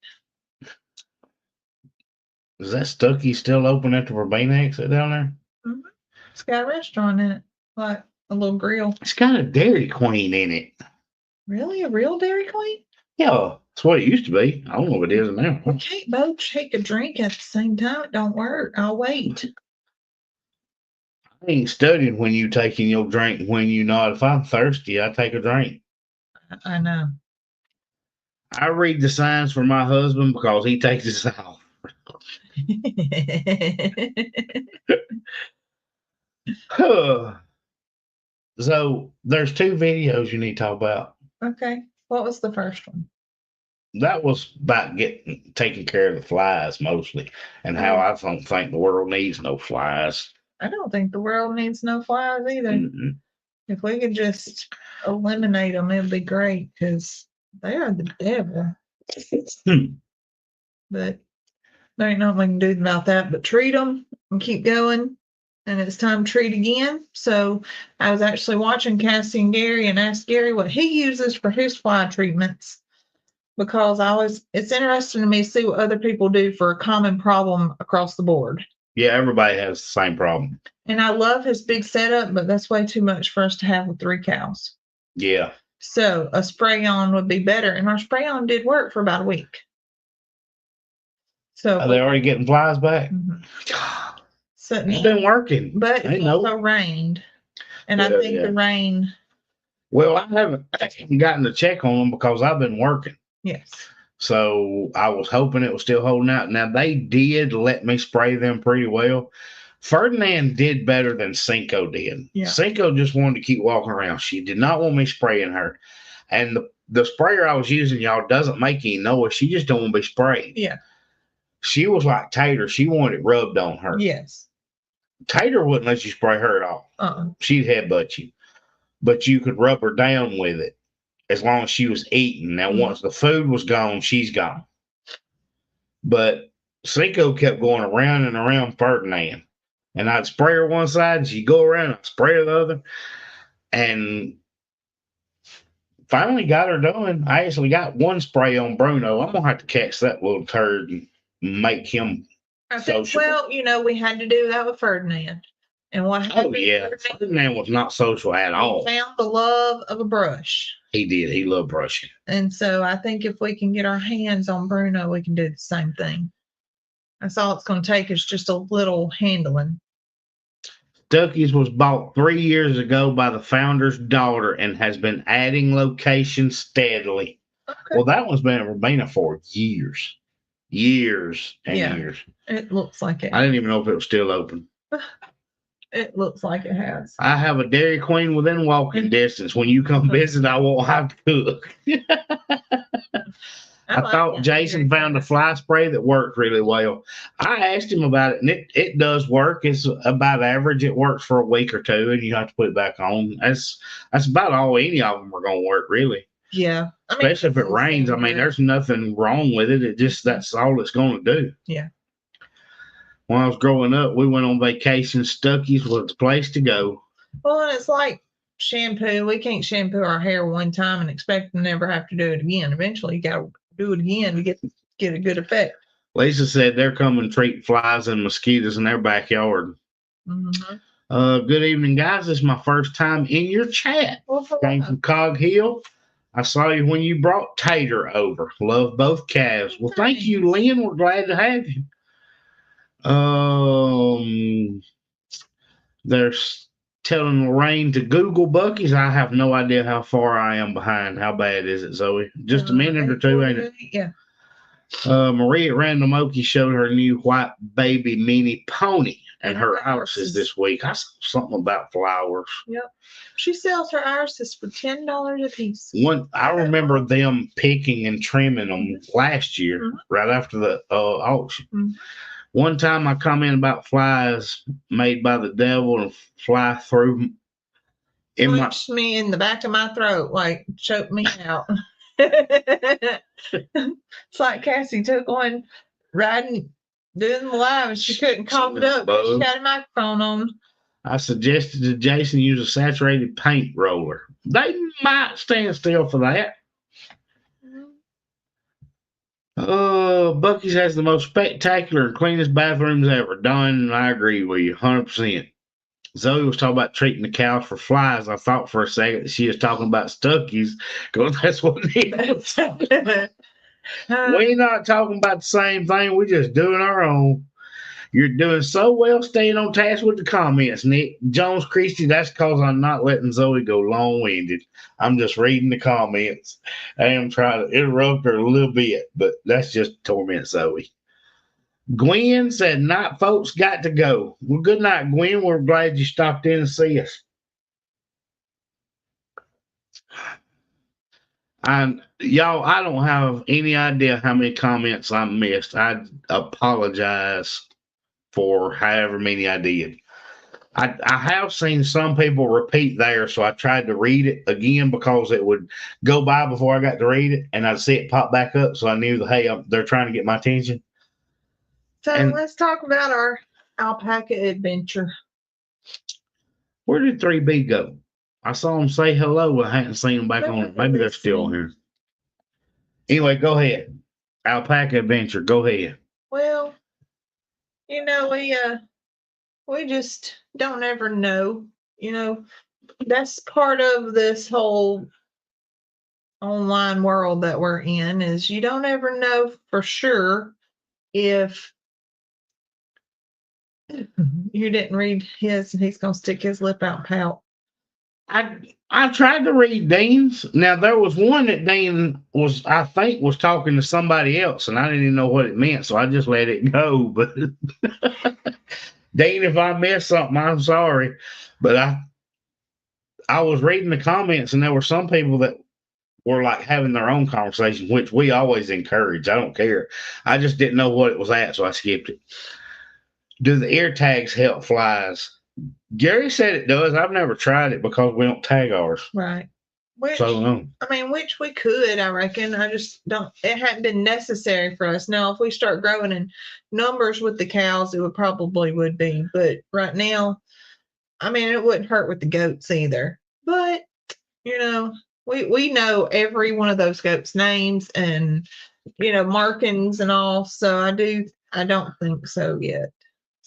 Is that Stuckey still open at the Verbena exit down there? Mm-hmm. It's got a restaurant in it, like a little grill. It's got a Dairy Queen in it. Really? A real Dairy Queen? Yeah, that's what it used to be. I don't know what it is now. We can't both take a drink at the same time. It don't work. I'll wait. I ain't studying when you taking your drink when you not. If I'm thirsty, I take a drink. I know. I read the signs for my husband because he takes his off. So there's 2 videos you need to talk about. Okay. What was the first one? That was about taking care of the flies mostly, and how I don't think the world needs no flies. I don't think the world needs no flies either. Mm-mm. If we could just eliminate them, it'd be great because they are the devil. But there ain't nothing we can do about that but treat them and keep going. And it's time to treat again. So I was actually watching Cassie and Gary and asked Gary what he uses for his fly treatments, because it's interesting to me to see what other people do for a common problem across the board. Yeah, everybody has the same problem. And I love his big setup, but that's way too much for us to have with 3 cows. Yeah. So a spray-on would be better. And our spray-on did work for about a week. So are they already getting flies back? Mm-hmm. So it's been working. But it also rained. And I think the rain. Well, I haven't gotten to check on them because I've been working. Yes. So I was hoping it was still holding out. Now, they did let me spray them pretty well. Ferdinand did better than Cinco did. Yeah. Cinco just wanted to keep walking around. She did not want me spraying her. And the sprayer I was using, y'all, doesn't make any noise. She just don't want to be sprayed. Yeah. She was like Tater. She wanted it rubbed on her. Yes. Tater wouldn't let you spray her at all. She'd headbutt you. But you could rub her down with it as long as she was eating. Now, once the food was gone, she's gone. But Cinco kept going around and around Ferdinand. And I'd spray her one side, and she'd go around and I'd spray her the other. And finally got her done. I actually got one spray on Bruno. I'm going to have to catch that little turd and make him social. Well, we had to do that with Ferdinand. And what happened? Oh, yeah. Ferdinand was not social at all. He found the love of a brush. He did. He loved brushing. And so I think if we can get our hands on Bruno, we can do the same thing. That's all it's going to take is just a little handling. Stuckey's was bought 3 years ago by the founder's daughter and has been adding locations steadily. Okay. Well, that one's been at Verbena for years. Years and years. It looks like it. I didn't even know if it was still open. It looks like it has. I have a Dairy Queen within walking distance. When you come visit, I won't have to cook. I thought Jason found a fly spray that worked really well. I asked him about it, and it does work. It's about average. It works for a week or two, and you have to put it back on. That's about all any of them are going to work, really. Yeah. Especially if it rains. I mean, there's nothing wrong with it. That's all it's going to do. Yeah. When I was growing up, we went on vacation. Stuckey's was the place to go. Well, and it's like shampoo. We can't shampoo our hair one time and expect to never have to do it again. Eventually, you got to do it again to get a good effect. Lisa said they're coming treating flies and mosquitoes in their backyard. Mm-hmm. Good evening, guys. This is my first time in your chat. Well, came from Cog Hill. I saw you when you brought Tater over. Love both calves. Well, thank you, Lynn. We're glad to have you. They're telling Lorraine to Google Bucky's. I have no idea how far I am behind. How bad is it, Zoe? Just a minute or two, ain't it? Yeah. Marie at Random Okie showed her new white baby mini pony and her irises this week. I saw something about flowers. Yep. She sells her irises for $10 a piece. I remember them picking and trimming them last year, right after the auction. One time I comment about flies made by the devil and fly through punched me in the back of my throat, like choked me out. It's like Cassie took one riding, doing the live, and she couldn't cough it up. She had a microphone on. I suggested to Jason use a saturated paint roller. They might stand still for that. Bucky's has the most spectacular and cleanest bathrooms ever. Don, and I agree with you 100%. Zoe was talking about treating the cows for flies. I thought for a second that she was talking about Stuckies because that's what it is. We're not talking about the same thing. We're just doing our own. You're doing so well staying on task with the comments, Nick. Jones Christie, that's because I'm not letting Zoe go long-winded. I'm just reading the comments. I am trying to interrupt her a little bit, but that's just torment Zoe. Gwen said, night folks got to go. Well, good night, Gwen. We're glad you stopped in to see us. Y'all, I don't have any idea how many comments I missed. I apologize for however many I did. I have seen some people repeat there, so I tried to read it again because it would go by before I got to read it, and I'd see it pop back up, so I knew that, hey, they're trying to get my attention. So let's talk about our alpaca adventure. Where did 3B go? I saw them say hello. I hadn't seen them back on. Maybe they're still here. Anyway, go ahead. Alpaca adventure. Go ahead. Well, you know, we just don't ever know. You know, that's part of this whole online world that we're in is you don't ever know for sure if you didn't read his and he's gonna stick his lip out and pout. I tried to read Dean's. Now there was one that Dean was, I think, was talking to somebody else, and I didn't even know what it meant, so I just let it go. But Dean, if I missed something, I'm sorry. But I was reading the comments, and there were some people that were like having their own conversation, which we always encourage. I don't care. I just didn't know what it was at, so I skipped it. Do the ear tags help flies? Gary said it does. I've never tried it because we don't tag ours. Right. Which we could, I reckon. I just don't, it hadn't been necessary for us. Now, if we start growing in numbers with the cows, it would be. But right now, I mean, it wouldn't hurt with the goats either. But, you know, we know every one of those goats' names and, you know, markings and all. So I don't think so yet.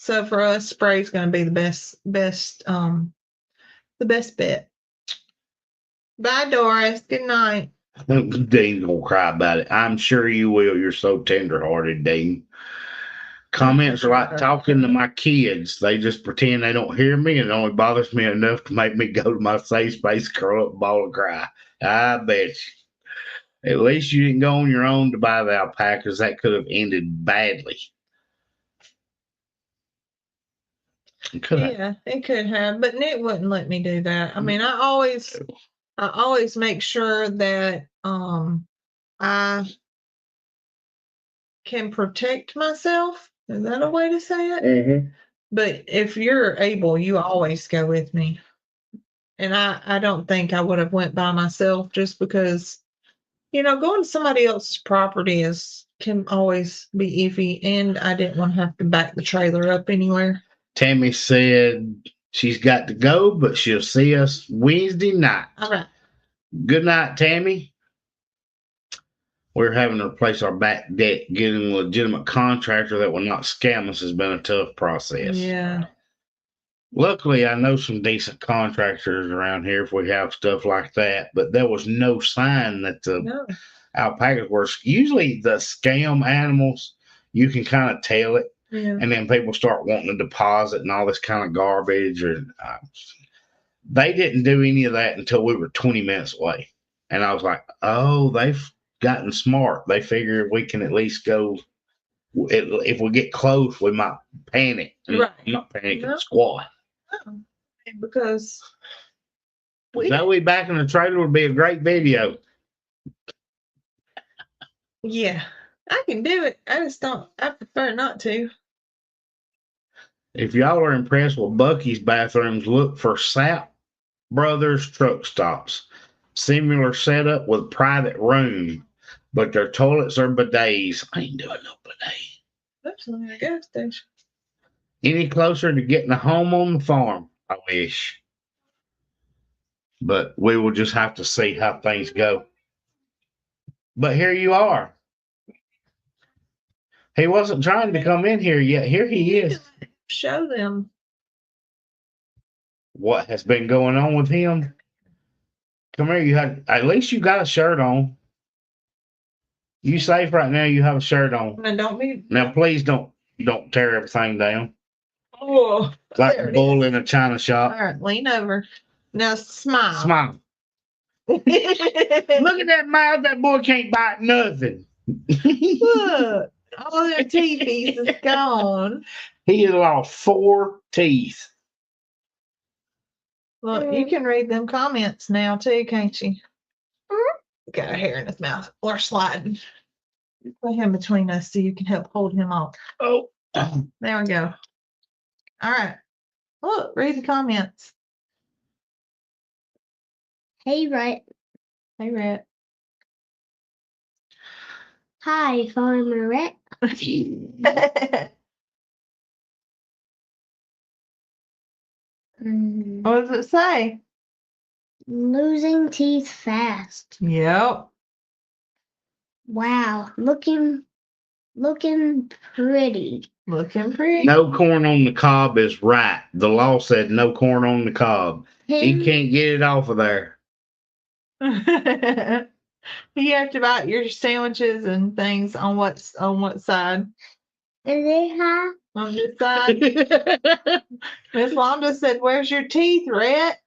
So for us, spray is going to be the best bet. Bye, Doris. Good night. Dean's gonna cry about it. I'm sure you will. You're so tenderhearted, Dean. Comments are like talking to my kids. They just pretend they don't hear me, and it only bothers me enough to make me go to my safe space, curl up, ball, and cry. I bet you. At least you didn't go on your own to buy the alpacas. That could have ended badly. It could have, but Nick wouldn't let me do that. I mean, I always make sure that I can protect myself. Is that a way to say it? Mm-hmm. But if you're able, you always go with me. And I don't think I would have went by myself just because, you know, going to somebody else's property can always be iffy, and I didn't want to have to back the trailer up anywhere. Tammy said she's got to go, but she'll see us Wednesday night. All right. Good night, Tammy. We're having to replace our back deck. Getting a legitimate contractor that will not scam us has been a tough process. Yeah. Luckily, I know some decent contractors around here if we have stuff like that, but there was no sign that the alpacas were. Usually the scam animals, you can kind of tell it. Yeah. And then people start wanting a deposit and all this kind of garbage. They didn't do any of that until we were 20 minutes away. And I was like, oh, they've gotten smart. They figure we can at least go. If we get close, we might panic. Right. Not panic, squat. No. Because Zoe back in the trailer would be a great video. Yeah, I can do it. I prefer not to. If y'all are impressed with Bucky's bathrooms, look for Sap Brothers truck stops. Similar setup with private room, but their toilets are bidets. I ain't doing no bidet. That's only a gas station. Any closer to getting a home on the farm, I wish. But we will just have to see how things go. But here you are. He wasn't trying to come in here yet. Here he is. Show them what has been going on with him. Come here. You have at least you got a shirt on. You safe right now. You have a shirt on. Now, please don't tear everything down. Oh, like a bull in a china shop. All right, lean over. Now smile. Smile. Look at that mouth. That boy can't bite nothing. Look, all their teeth is gone. He has lost 4 teeth. Look, you can read them comments now too, can't you? Got a hair in his mouth. Or sliding. Put him between us so you can help hold him off. Oh, there we go. All right. Look, read the comments. Hey, Rhett. Hey, Rhett. Hi, Farmer Rhett. What does it say? Losing teeth fast. Yep. Wow, looking pretty. Looking pretty. No corn on the cob is right. The law said no corn on the cob. He can't get it off of there. You have to buy your sandwiches and things on what side? Is it high? On this side. Miss Londa said, "Where's your teeth, Rhett?"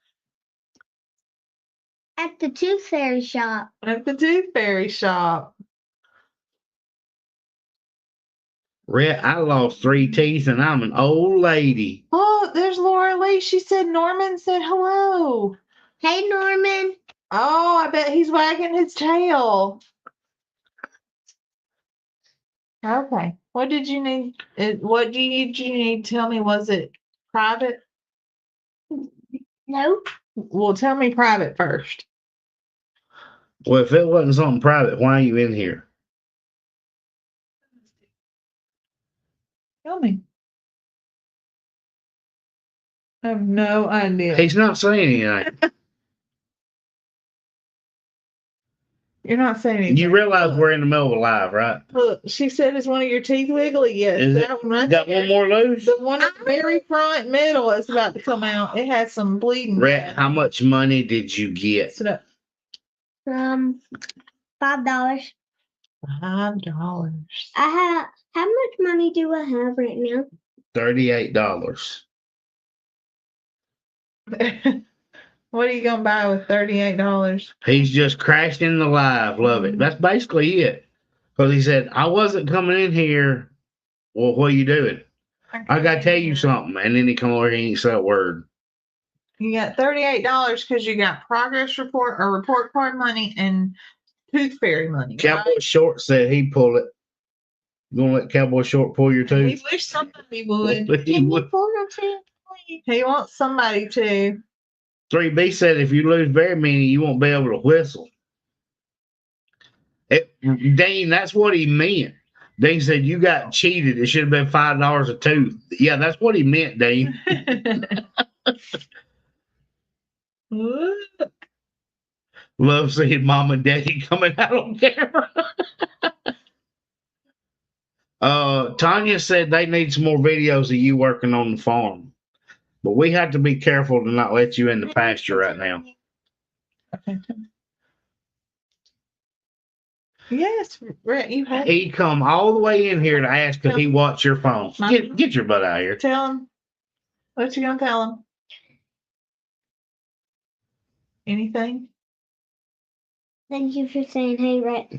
At the Tooth Fairy shop. At the Tooth Fairy shop. Rhett, I lost 3 teeth and I'm an old lady. Oh, there's Laura Lee. She said Norman said hello. Hey, Norman. Oh, I bet he's wagging his tail. Okay. What did you need? What do you need? Tell me, was it private? No. Well, tell me private first. Well, if it wasn't something private, why are you in here? Tell me. I have no idea. He's not saying anything. You're not saying anything. You realize we're in the middle of a live, right? Look, she said, "Is one of your teeth wiggly?" Yes. That one right got there. one more loose? The one at the very front middle is about to come out. It has some bleeding. Rhett, how much money did you get? $5. $5. $5. How much money do I have right now? $38. What are you gonna buy with $38? He's just crashing the live. Love it. That's basically it. Because he said, I wasn't coming in here. Well, what are you doing? I got to tell you something. And then he come over here and he said a word. You got $38 because you got progress report or report card money and Tooth Fairy money. Cowboy right? Short said he'd pull it. You going to let Cowboy Short pull your tooth? He wish somebody would. Can you pull your tooth, please? He wants somebody to. 3B said if you lose very many, you won't be able to whistle. Dean, that's what he meant. Dean said you got cheated. It should have been $5 a tooth. Yeah, that's what he meant, Dean. Love seeing mom and daddy coming out on camera. Tanya said they need some more videos of you working on the farm. But we have to be careful to not let you in the pasture right now. Yes, Rhett, you have. He come all the way in here to ask if he watch your phone. Get your butt out of here. Tell him. What you gonna tell him? Anything? Thank you for saying hey, Rhett.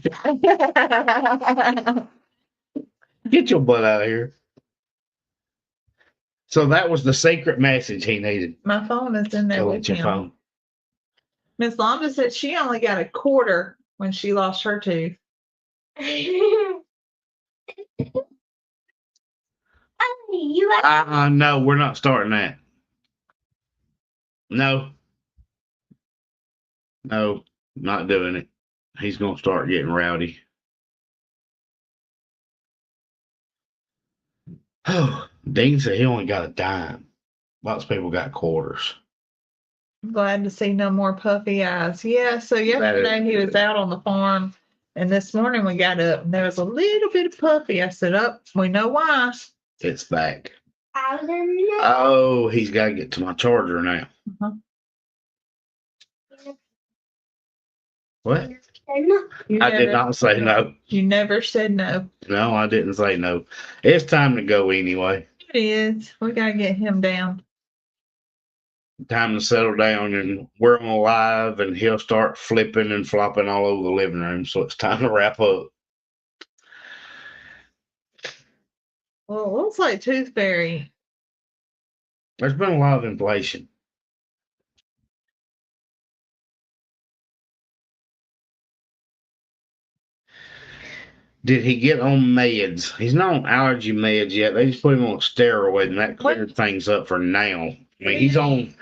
Get your butt out of here. So that was the secret message he needed. My phone is in there with your him. phone. Miss Londa said she only got a quarter when she lost her tooth. No, we're not starting that. No. No, not doing it. He's going to start getting rowdy. Oh, Dean said he only got a dime. Lots of people got quarters. I'm glad to see no more puffy eyes. Yeah, so yesterday he was out on the farm, and this morning we got up and there was a little bit of puffy. I said, oh, we know why. It's back. Oh, he's got to get to my charger now. Uh-huh. What? I did not say no. You never said no. No, I didn't say no. It's time to go anyway. It is. We got to get him down. Time to settle down, and we're on live, and he'll start flipping and flopping all over the living room. So it's time to wrap up. Well, it looks like Tooth Fairy. There's been a lot of inflation. Did he get on meds? He's not on allergy meds yet. They just put him on steroid, and that cleared things up for now. I mean, he's on.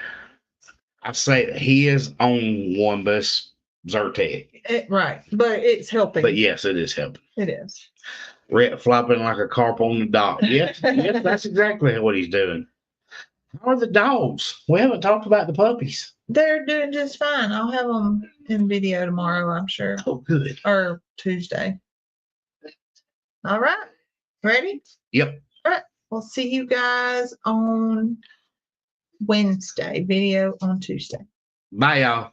I say he is on one, but it's Zyrtec. Right, but it's helping. But yes, it is helping. It is. Rhett flopping like a carp on the dock. Yes, yes, that's exactly what he's doing. How are the dogs? We haven't talked about the puppies. They're doing just fine. I'll have them in video tomorrow, I'm sure. Oh, good. Or Tuesday. All right. Ready? Yep. All right. We'll see you guys on Wednesday. Video on Tuesday. Bye, y'all.